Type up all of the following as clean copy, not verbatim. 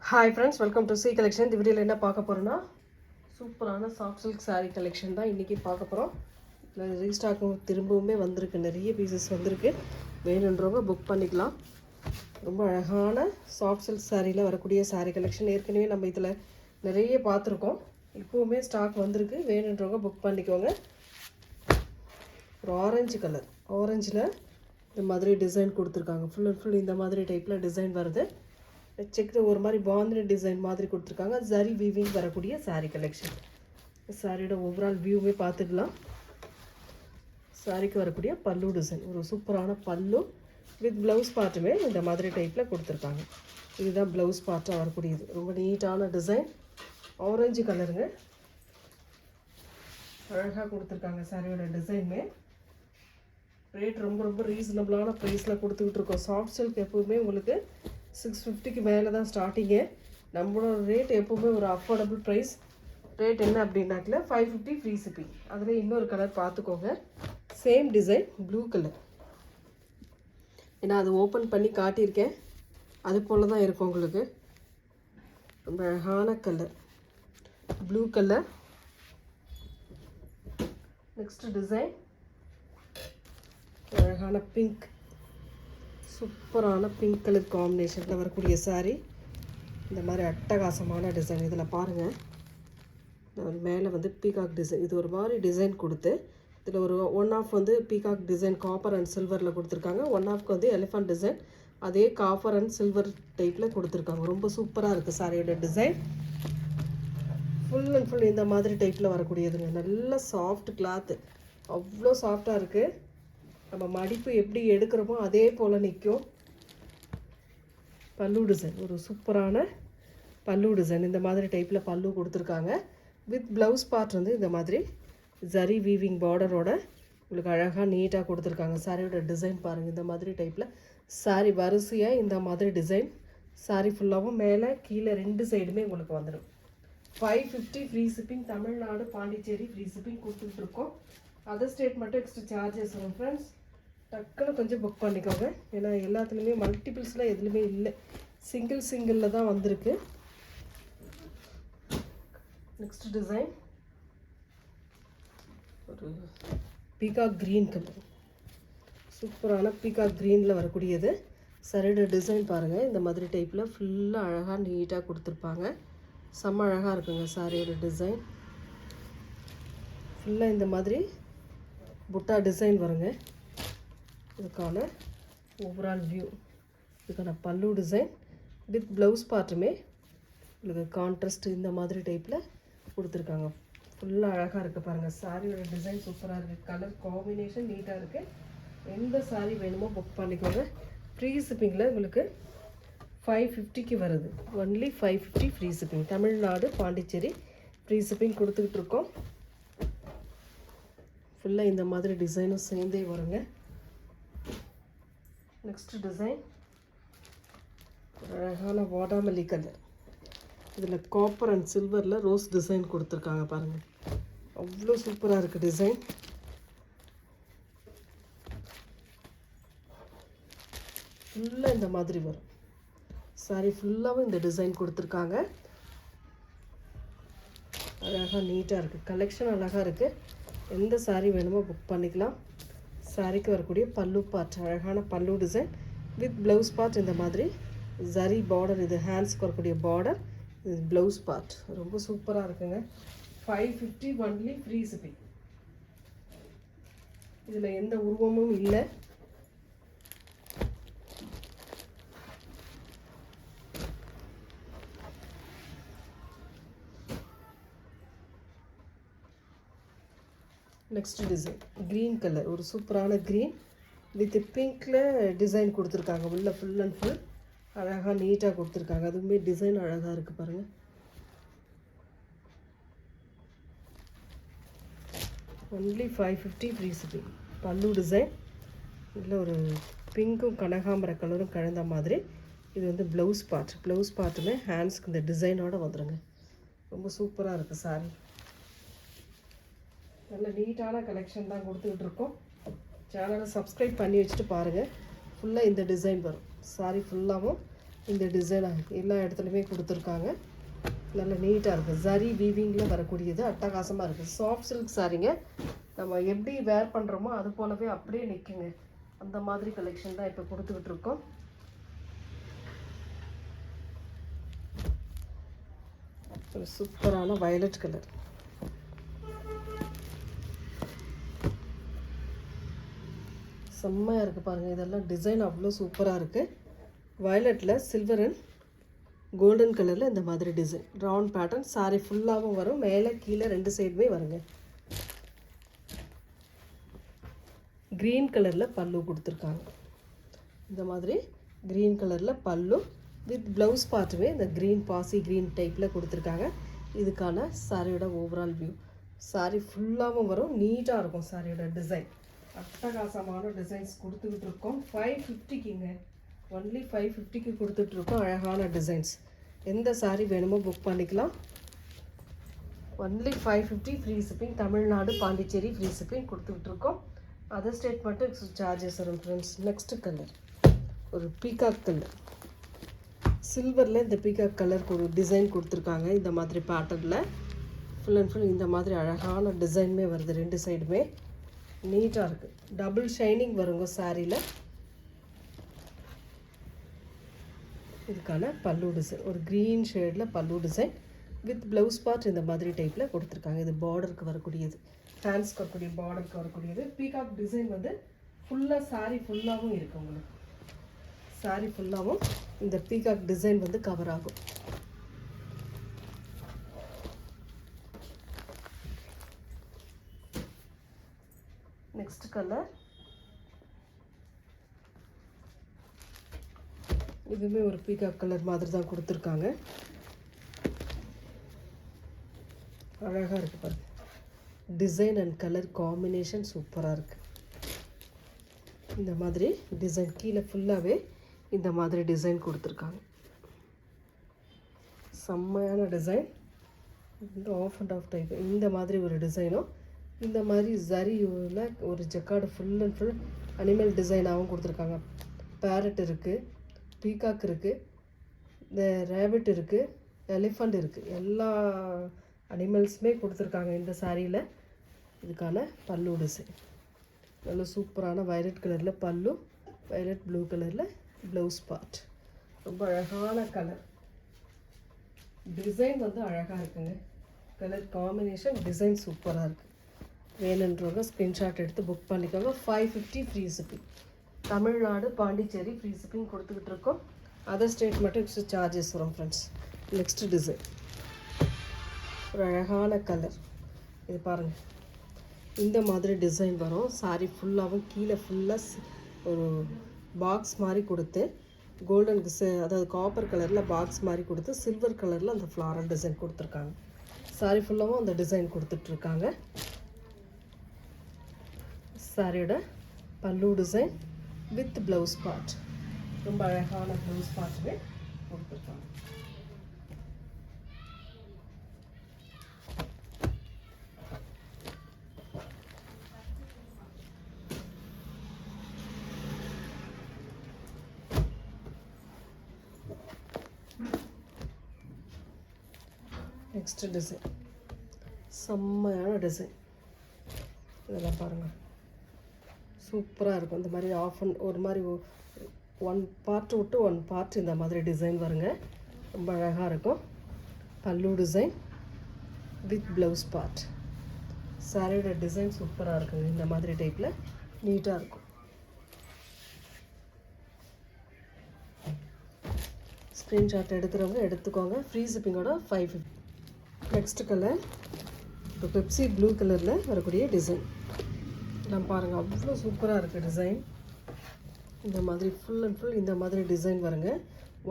Hi friends, welcome to C collection. இந்த வீடியோல என்ன பார்க்க போறோம்னா சூப்பரான சாஃப்ட் சில்க் saree கலெக்ஷன் தான் இன்னைக்கு பார்க்க போறோம். இதுல ரீஸ்டாக் திரும்பவுமே வந்திருக்கு, நிறைய பீசஸ் வந்திருக்கு. வேணும்ன்றவங்க புக் பண்ணிக்கலாம். ரொம்ப அழகான சாஃப்ட் சில்க் சாரியில வரக்கூடிய saree கலெக்ஷன் ஏற்கனவே நம்ம இதுல நிறைய பார்த்திருக்கோம். இப்போவுமே ஸ்டாக் வந்திருக்கு. வேணும்ன்றவங்க புக் பண்ணிக்கோங்க. ஒரு ஆரஞ்சு கலர், ஆரஞ்சில் இந்த மாதிரி டிசைன் கொடுத்துருக்காங்க. ஃபுல் அண்ட் ஃபுல் இந்த மாதிரி டைப்பில் டிசைன் வருது. செக்டு ஒரு மாதிரி பாந்தினி டிசைன் மாதிரி கொடுத்துருக்காங்க. ஜரி வீவிங் வரக்கூடிய சாரீ கலெக்ஷன். சாரியோட ஓவரால் வியூவே பார்த்துக்கலாம். சாரிக்கு வரக்கூடிய பல்லு டிசைன், ஒரு சூப்பரான பல்லு வித் ப்ளவுஸ் பார்ட்டுமே இந்த மாதிரி டைப்பில் கொடுத்துருக்காங்க. இதுதான் ப்ளவுஸ் பார்ட்டாக வரக்கூடியது. ரொம்ப நீட்டான டிசைன், ஆரஞ்சு கலருங்க, அழகாக கொடுத்துருக்காங்க. சாரியோட டிசைனுமே ரேட் ரொம்ப ரொம்ப ரீசனபிளான ப்ரைஸில் கொடுத்துக்கிட்டு இருக்கோம். சாஃப்ட் சில்க் எப்போவுமே உங்களுக்கு 650க்கு மேலே தான் ஸ்டார்டிங்கு. நம்மளோட ரேட் எப்போவுமே ஒரு அஃபோர்டபுள் ப்ரைஸ். ரேட் என்ன அப்படின்னாக்கல 550 ஃப்ரீ ஷிப்பிங். அதில் இன்னொரு கலர் பார்த்துக்கோங்க, சேம் டிசைன் ப்ளூ கலர். ஏன்னா அது ஓப்பன் பண்ணி காட்டியிருக்கேன், அது போல் தான் இருக்கும் உங்களுக்கு. ரொம்ப அழகான colour blue colour. Next design அழகான பிங்க், சூப்பரான பிங்க் கலர் காம்பினேஷனில் வரக்கூடிய சாரீ. இந்த மாதிரி அட்டகாசமான டிசைன். இதில் பாருங்கள், மேலே வந்து பீகாக் டிசைன். இது ஒரு மாதிரி டிசைன் கொடுத்து இதில் ஒரு ஒன் ஆஃப் வந்து பீகாக் டிசைன் காப்பர் அண்ட் சில்வரில் கொடுத்துருக்காங்க. ஒன் ஆஃப்க்கு வந்து எலிஃபண்ட் டிசைன் அதே காப்பர் அண்ட் சில்வர் டைப்பில் கொடுத்துருக்காங்க. ரொம்ப சூப்பராக இருக்குது சாரியோட டிசைன். ஃபுல் அண்ட் ஃபுல் இந்த மாதிரி டைப்பில் வரக்கூடியதுங்க. நல்ல சாஃப்ட் கிளாத்து, அவ்வளோ சாஃப்டாக இருக்குது. நம்ம மடிப்பு எப்படி எடுக்கிறோமோ அதே போல் நிற்கும். பல்லு டிசைன், ஒரு சூப்பரான பல்லு டிசைன். இந்த மாதிரி டைப்பில் பல்லு கொடுத்துருக்காங்க. வித் ப்ளவுஸ் பார்ட் வந்து இந்த மாதிரி ஜரி வீவிங் பார்டரோட உங்களுக்கு அழகாக நீட்டாக கொடுத்துருக்காங்க. சாரியோட டிசைன் பாருங்கள், இந்த மாதிரி டைப்பில் சாரி வரிசையாக இந்த மாதிரி டிசைன். சாரி ஃபுல்லாகவும் மேலே கீழே ரெண்டு சைடுமே உங்களுக்கு வந்துடும். 550 free shipping. Tamil Nadu Pondicherry free shipping கொடுத்துட்ருக்கோம். அதர் ஸ்டேட் மட்டும் எக்ஸ்ட்ரா சார்ஜஸ் வரும் ஃப்ரெண்ட்ஸ். டக்குன்னு கொஞ்சம் புக் பண்ணிக்கோங்க. ஏன்னா எல்லாத்துலேயுமே மல்டிபிள்ஸில் எதுலேயுமே இல்லை, சிங்கிளில் தான் வந்திருக்கு. நெக்ஸ்ட் டிசைன் ஒரு பீகாக் க்ரீன் கலர், சூப்பரான பீகாக் க்ரீனில் வரக்கூடியது. சரியோட டிசைன் பாருங்கள், இந்த மாதிரி டைப்பில் ஃபுல்லாக அழகாக நீட்டாக கொடுத்துருப்பாங்க. செம்ம அழகாக இருக்குங்க சாரியோட டிசைன். ஃபுல்லாக இந்த மாதிரி புட்டா டிசைன் வருங்க. இதுக்கான ஓவரால் வியூ, இதுக்கான பல்லு டிசைன் வித் ப்ளவுஸ் பார்ட்டுமே உங்களுக்கு கான்ட்ராஸ்ட் இந்த மாதிரி டைப்பில் கொடுத்துருக்காங்க. ஃபுல்லாக அழகாக இருக்குது பாருங்கள். சாரியோட டிசைன் சூப்பராக இருக்குது, கலர் காம்பினேஷன் நீட்டாக இருக்குது. எந்த சாரீ வேணுமோ புக் பண்ணிக்கோங்க. ஃப்ரீ ஷிப்பிங்கில் உங்களுக்கு 550க்கு வருது. Only 550 free shipping. Tamil Nadu Pondicherry free shipping கொடுத்துக்கிட்டு இருக்கோம். ஃபுல்லாக இந்த மாதிரி டிசைனும் சேர்ந்தே வருங்க. நெக்ஸ்ட் டிசைன் அழகான வாடாமல்லி கலர். இதில் காப்பர் அண்ட் சில்வரில் ரோஸ் டிசைன் கொடுத்துருக்காங்க பாருங்கள், அவ்வளோ சூப்பராக இருக்குது டிசைன். ஃபுல்லாக இந்த மாதிரி வரும் சாரி, ஃபுல்லாகவும் இந்த டிசைன் கொடுத்துருக்காங்க. அழகாக நீட்டாக இருக்குது, கலெக்ஷன் அழகாக இருக்குது. எந்த சாரீ வேணுமோ புக் பண்ணிக்கலாம். சாரிக்கு வரக்கூடிய பல்லு பார்ட், அழகான பல்லு டிசைன் வித் ப்ளவுஸ் பார்ட். இந்த மாதிரி ஜரி பார்டர், இது ஹேண்ட்ஸ்க்கு வரக்கூடிய பார்டர், இது ப்ளவுஸ் பார்ட். ரொம்ப சூப்பராக இருக்குங்க. 550 ஒன்லி ஃப்ரீ ஷிப்பிங். இதில் எந்த உருவமும் இல்லை. நெக்ஸ்ட் டிசைன் க்ரீன் கலர், ஒரு சூப்பரான க்ரீன் வித் பிங்க்கில் டிசைன் கொடுத்துருக்காங்க. உள்ள ஃபுல் அண்ட் ஃபுல் அழகாக நீட்டாக கொடுத்துருக்காங்க. அதுவுமே டிசைன் அழகாக இருக்குது பாருங்கள். Only 550 free shipping. பல்லு டிசைன் இதில் ஒரு பிங்க்கும் கனகாம்பர கலரும் கலந்த மாதிரி. இது வந்து ப்ளவுஸ் பார்ட். ப்ளவுஸ் பார்ட்டுமே ஹேண்ட்ஸ்க்கு இந்த டிசைனோடு வந்துடுங்க. ரொம்ப சூப்பராக இருக்குது சாரி. நல்ல நீட்டான கலெக்ஷன் தான் கொடுத்துக்கிட்டு இருக்கோம். சேனலை சப்ஸ்கிரைப் பண்ணி வச்சுட்டு பாருங்கள். ஃபுல்லாக இந்த டிசைன் வரும். சாரி ஃபுல்லாகவும் இந்த டிசைன் எல்லா இடத்துலையுமே கொடுத்துருக்காங்க. நல்லா நீட்டாக இருக்குது. ஜரி வீவிங்கில் வரக்கூடியது அட்டகாசமாக இருக்குது. சாஃப்ட் சில்க் சாரீங்க. நம்ம எப்படி வேர் பண்ணுறோமோ அது போலவே அப்படியே நிற்குங்க. அந்த மாதிரி கலெக்ஷன் தான் இப்போ கொடுத்துக்கிட்டு இருக்கோம். ஒரு சூப்பரான வயலட் கலர். செம்மையாக இருக்குது பாருங்கள். இதெல்லாம் டிசைன் அவ்வளோ சூப்பராக இருக்குது. வயலட்டில் சில்வர் அண்ட் கோல்டன் கலரில் இந்த மாதிரி டிசைன் ரவுண்ட் பேட்டர்ன். சாரி ஃபுல்லாகவும் வரும், மேலே கீழே 2 சைடுமே வருங்க. க்ரீன் கலரில் பல்லு கொடுத்துருக்காங்க. இந்த மாதிரி க்ரீன் கலரில் பல்லு வித் ப்ளவுஸ் பார்ட்டுமே இந்த க்ரீன் பாசி க்ரீன் டைப்பில் கொடுத்துருக்காங்க. இதுக்கான சாரியோட ஓவரால் வியூ. சாரி ஃபுல்லாகவும் வரும், நீட்டாக இருக்கும். சாரியோட டிசைன் அட்டகாசமான டிசைன்ஸ் கொடுத்துக்கிட்டு இருக்கோம். 550க்குங்க, ஒன்லி 550க்கு கொடுத்துட்ருக்கோம். அழகான டிசைன்ஸ். எந்த சாரீ வேணுமோ புக் பண்ணிக்கலாம். Only 550 free shipping. Tamil Nadu Pondicherry free shipping கொடுத்துட்ருக்கோம். அதர் ஸ்டேட் மட்டும் சார்ஜஸ் வரும் ஃப்ரெண்ட்ஸ். நெக்ஸ்ட் கலர் ஒரு பீகாக் கலர். சில்வரில் இந்த பீகாக் கலருக்கு ஒரு டிசைன் கொடுத்துருக்காங்க. இந்த மாதிரி பேட்டர்னில் ஃபுல் அண்ட் ஃபுல் இந்த மாதிரி அழகான டிசைனுமே வருது. 2 சைடுமே நீட்டாக இருக்குது. டபுள் ஷைனிங் வருங்க சாரியில். இதுக்கான பல்லு டிசைன் ஒரு க்ரீன் ஷேடில் பல்லு டிசைன் வித் ப்ளவுஸ் பார்ட் இந்த மாதிரி டைப்பில் கொடுத்துருக்காங்க. இது பார்டருக்கு வரக்கூடியது, ஹேண்ட்ஸ்க்கு வரக்கூடிய பார்டருக்கு வரக்கூடியது. பீகாக் டிசைன் வந்து ஃபுல்லாக சாரி ஃபுல்லாகவும் இருக்குது. உங்களுக்கு சாரி ஃபுல்லாகவும் இந்த பீகாக் டிசைன் வந்து கவர் ஆகும். நெக்ஸ்ட் கலர் இதுவுமே ஒரு பீகாக் கலர் மாதிரி தான் கொடுத்துருக்காங்க. அழகாக இருக்குது பாருங்க. டிசைன் அண்ட் கலர் காம்பினேஷன் சூப்பராக இருக்குது. இந்த மாதிரி டிசைன் கீழே ஃபுல்லாகவே இந்த மாதிரி டிசைன் கொடுத்துருக்காங்க. செம்மையான டிசைன். இந்த ஆஃப் அண்ட் ஆஃப் டைப் இந்த மாதிரி ஒரு டிசைனும், இந்த மாதிரி ஜரியில் ஒரு jacquard full and full animal டிசைனாகவும் கொடுத்துருக்காங்க. பேரட் இருக்குது, பீகாக் இருக்குது, இந்த ரேபிட் இருக்குது, எலிஃபண்ட் இருக்குது. எல்லா அனிமல்ஸுமே கொடுத்துருக்காங்க இந்த சாரியில். இதுக்கான பல்லு டிசைன் நல்ல சூப்பரான வயலட் கலரில் பல்லு, வயலட் ப்ளூ கலரில் ப்ளவுஸ் பார்ட். ரொம்ப அழகான கலர். டிசைன் வந்து அழகாக இருக்குங்க. கலர் காம்பினேஷன் டிசைன் சூப்பராக இருக்குது. வேணுன்றவங்க ஸ்க்ரீன்ஷாட் எடுத்து புக் பண்ணிக்கோங்க. 550 free shipping. Tamil Nadu Pondicherry free shipping கொடுத்துக்கிட்டு இருக்கோம். அதர் ஸ்டேட் மட்டும் எக்ஸ்ட்ரா சார்ஜஸ் வரும் ஃப்ரெண்ட்ஸ். நெக்ஸ்ட் டிசைன் ஒரு அழகான கலர். இது பாருங்கள், இந்த மாதிரி டிசைன் வரும். சாரி ஃபுல்லாகவும் கீழே ஃபுல்லாக ஒரு பாக்ஸ் மாதிரி கொடுத்து கோல்டன் அதாவது காப்பர் கலரில் பாக்ஸ் மாதிரி கொடுத்து சில்வர் கலரில் அந்த ஃப்ளாரல் டிசைன் கொடுத்துருக்காங்க. சாரி ஃபுல்லாகவும் அந்த டிசைன் கொடுத்துட்ருக்காங்க. சாரியோட பல்லு டிசைன் வித் ப்ளவுஸ் பார்ட். ரொம்ப அழகான ப்ளவுஸ் பார்ட்டுமே கொடுத்துருக்காங்க. நெக்ஸ்ட் டிசைன் செம்மையான டிசைன். இதெல்லாம் பாருங்கள், சூப்பராக இருக்கும். இந்த மாதிரி ஆஃப் ஒரு மாதிரி 1 பார்ட் விட்டு 1 பார்ட் இந்த மாதிரி டிசைன் வருங்க. ரொம்ப அழகாக இருக்கும். பல்லு டிசைன் வித் ப்ளவுஸ் பார்ட். சாரியோட டிசைன் சூப்பராக இருக்குங்க. இந்த மாதிரி டைப்பில் நீட்டாக இருக்கும். ஸ்க்ரீன்ஷாட் எடுக்கிறவங்க எடுத்துக்கோங்க. ஃப்ரீ ஷிப்பிங்கோட 550. நெக்ஸ்ட் கலர் இப்போ பெப்சி ப்ளூ கலரில் வரக்கூடிய டிசைன். நான் பாருங்கள், அவ்வளோ சூப்பராக இருக்குது டிசைன். இந்த மாதிரி ஃபுல் அண்ட் ஃபுல் இந்த மாதிரி டிசைன் வருங்க.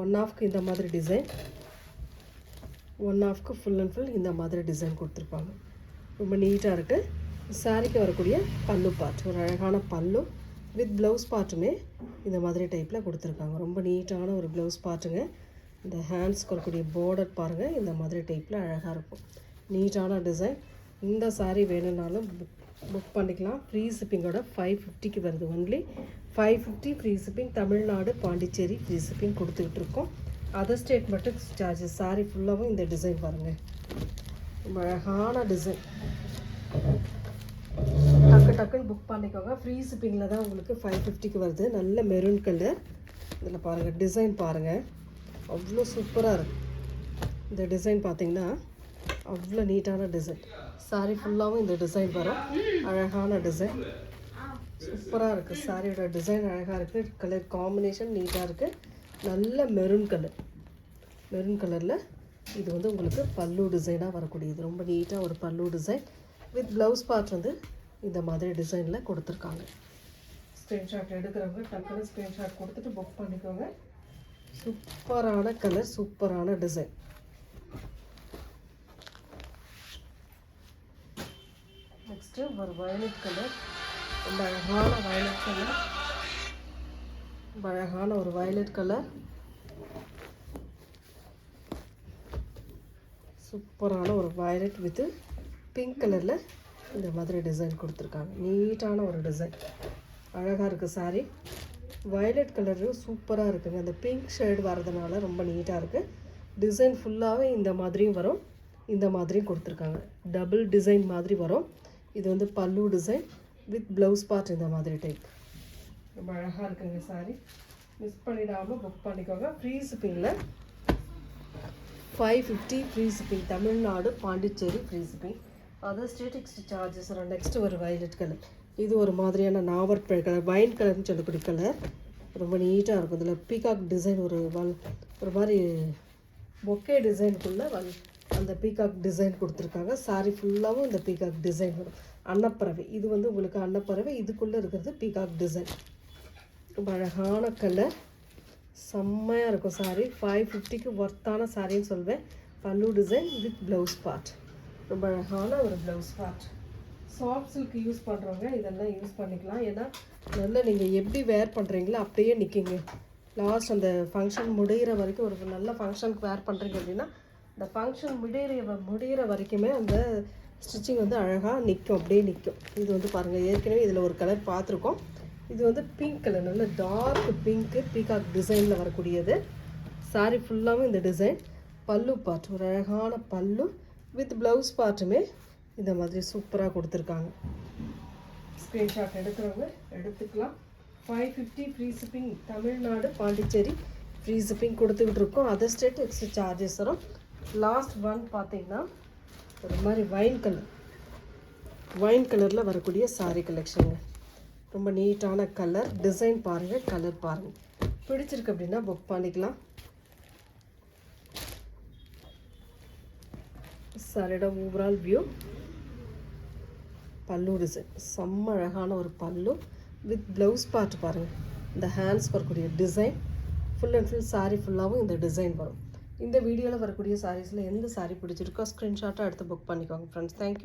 1 ஹாஃப்க்கு இந்த மாதிரி டிசைன், 1 ஹாஃப்க்கு ஃபுல் அண்ட் ஃபுல் இந்த மாதிரி டிசைன் கொடுத்துருப்பாங்க. ரொம்ப நீட்டாக இருக்குது. சாரிக்கு வரக்கூடிய பல்லு பார்ட் ஒரு அழகான பல்லு வித் ப்ளவுஸ் பார்ட்டுமே இந்த மாதிரி டைப்பில் கொடுத்துருக்காங்க. ரொம்ப நீட்டான ஒரு ப்ளவுஸ் பார்ட்டுங்க. இந்த ஹேண்ட்ஸ்க்கு வரக்கூடிய பார்டர் பாருங்கள், இந்த மாதிரி டைப்பில் அழகாக இருக்கும். நீட்டான டிசைன். இந்த சாரீ வேணும்னாலும் புக் பண்ணிக்கலாம். ஃப்ரீ ஷிப்பிங்கோட 550க்கு வருது. Only 550 free shipping. Tamil Nadu Pondicherry free shipping கொடுத்துக்கிட்டு இருக்கோம். அதர் ஸ்டேட் மட்டும் சார்ஜஸ். சாரி ஃபுல்லாகவும் இந்த டிசைன் பாருங்கள், ரொம்ப அழகான டிசைன். டக்குன்னு புக் பண்ணிக்கோங்க. ஃப்ரீ ஷிப்பிங்கில் தான் உங்களுக்கு 550க்கு வருது. நல்ல மெரூன் கலர். இதில் பாருங்கள், டிசைன் பாருங்கள், அவ்வளோ சூப்பராக இருக்குது. இந்த டிசைன் பார்த்தீங்கன்னா அவ்வளோ நீட்டான டிசைன். சாரி ஃபுல்லாகவும் இந்த டிசைன் வரும். அழகான டிசைன், சூப்பராக இருக்குது. சாரியோட டிசைன் அழகாக இருக்குது. கலர் காம்பினேஷன் நீட்டாக இருக்குது. நல்ல மெரூன் கலரில் இது வந்து உங்களுக்கு பல்லு டிசைனாக வரக்கூடியது. ரொம்ப நீட்டாக ஒரு பல்லு டிசைன் வித் ப்ளவுஸ் பார்ட் வந்து இந்த மாதிரி டிசைனில் கொடுத்துருக்காங்க. ஸ்க்ரீன்ஷாட் எடுக்கிறவங்க டக்குன்னு ஸ்க்ரீன்ஷாட் கொடுத்துட்டு புக் பண்ணிக்கோங்க. சூப்பரான கலர், சூப்பரான டிசைன். நெக்ஸ்ட்டு ஒரு வயலட் கலர், ரொம்ப அழகான வயலட் கலர், ரொம்ப அழகான ஒரு வயலட் கலர். சூப்பரான ஒரு வயலட் வித் பிங்க் கலரில் இந்த மாதிரி டிசைன் கொடுத்துருக்காங்க. நீட்டான ஒரு டிசைன், அழகாக இருக்குது சாரி. வயலட் கலரு சூப்பராக இருக்குங்க. அந்த பிங்க் ஷேடு வரதுனால ரொம்ப நீட்டாக இருக்குது. டிசைன் ஃபுல்லாகவே இந்த மாதிரியும் வரும், இந்த மாதிரியும் கொடுத்துருக்காங்க. டபுள் டிசைன் மாதிரி வரும். இது வந்து பல்லு டிசைன் வித் ப்ளவுஸ் பார்ட் இந்த மாதிரி டைப். ரொம்ப அழகாக இருக்குங்க சாரி. மிஸ் பண்ணிடாமல் புக் பண்ணிக்கோங்க. Free ஷிப்பிங்கில் 550 free shipping. Tamil Nadu, Pondicherry free shipping. Other state extra charges. Next ஒரு வயலட் கலர். இது ஒரு மாதிரியான நாவற்பழ கலர், வைன் கலர்னு சொல்லக்கூடிய கலர். ரொம்ப நீட்டாக இருக்கும். இதில் பீகாக் டிசைன் ஒரு மாதிரி பொக்கே டிசைனுக்குள்ளே அந்த பீகாக் டிசைன் கொடுத்துருக்காங்க. சாரி ஃபுல்லாகவும் இந்த பீகாக் டிசைன் வரும். அன்னப்பறவை, இது வந்து உங்களுக்கு அன்னப்பறவை, இதுக்குள்ளே இருக்கிறது பீகாக் டிசைன். ரொம்ப அழகான கலர், செம்மையாக இருக்கும் சாரி. 550க்கு ஒர்த்தான சாரின்னு சொல்வேன். பல்லு டிசைன் வித் ப்ளவுஸ் பார்ட். ரொம்ப அழகான ஒரு blouse part. Soft silk use பண்ணுறவங்க இதெல்லாம் யூஸ் பண்ணிக்கலாம். ஏன்னா நல்லா நீங்கள் எப்படி வேர் பண்ணுறீங்களோ அப்படியே நிற்கிங்க. லாஸ்ட் அந்த ஃபங்க்ஷன் முடிகிற வரைக்கும், ஒரு நல்ல ஃபங்க்ஷனுக்கு வேர் பண்ணுறீங்க அப்படின்னா இந்த ஃபங்க்ஷன் முடிகிற வரைக்குமே அந்த ஸ்டிச்சிங் வந்து அழகாக நிற்கும், அப்படியே நிற்கும். இது வந்து பாருங்கள், ஏற்கனவே இதில் ஒரு கலர் பார்த்துருக்கோம். இது வந்து பிங்க் கலர், நல்ல டார்க் பிங்க்கு, பீகாக் டிசைனில் வரக்கூடியது. சாரி ஃபுல்லாகவும் இந்த டிசைன். பல்லு பார்ட், ஒரு அழகான பல்லு வித் ப்ளவுஸ் பார்ட்டுமே இந்த மாதிரி சூப்பராக கொடுத்துருக்காங்க. ஸ்க்ரீன்ஷாட் எடுக்கிறவங்க எடுத்துக்கலாம். 550 free shipping. Tamil Nadu, Pondicherry free shipping கொடுத்துக்கிட்டு இருக்கோம். அதர் ஸ்டேட் எக்ஸ்ட்ரா சார்ஜஸ் வரும். லாஸ்ட் ஒன் பார்த்தீங்கன்னா ஒரு மாதிரி வைன் கலரில் வரக்கூடிய சாரீ கலெக்ஷனுங்க. ரொம்ப நீட்டான கலர், டிசைன் பாருங்கள், கலர் பாருங்கள். பிடிச்சிருக்கு அப்படின்னா புக் பண்ணிக்கலாம். சாரியோட ஓவரால் வியூ. பல்லு டிசைன் செம்ம அழகான ஒரு பல்லு வித் ப்ளவுஸ் பார்ட் பாருங்கள். இந்த ஹேண்ட்ஸ் வரக்கூடிய design full and full sari ஃபுல்லாகவும் இந்த டிசைன் வரும். இந்த வீடியோவில் வரக்கூடிய சாரீஸில் எந்த சாரீ பிடிச்சிருக்கோ ஸ்க்ரீன்ஷாட்டாக எடுத்து புக் பண்ணிக்கோங்க ஃப்ரெண்ட்ஸ். தேங்க்யூ.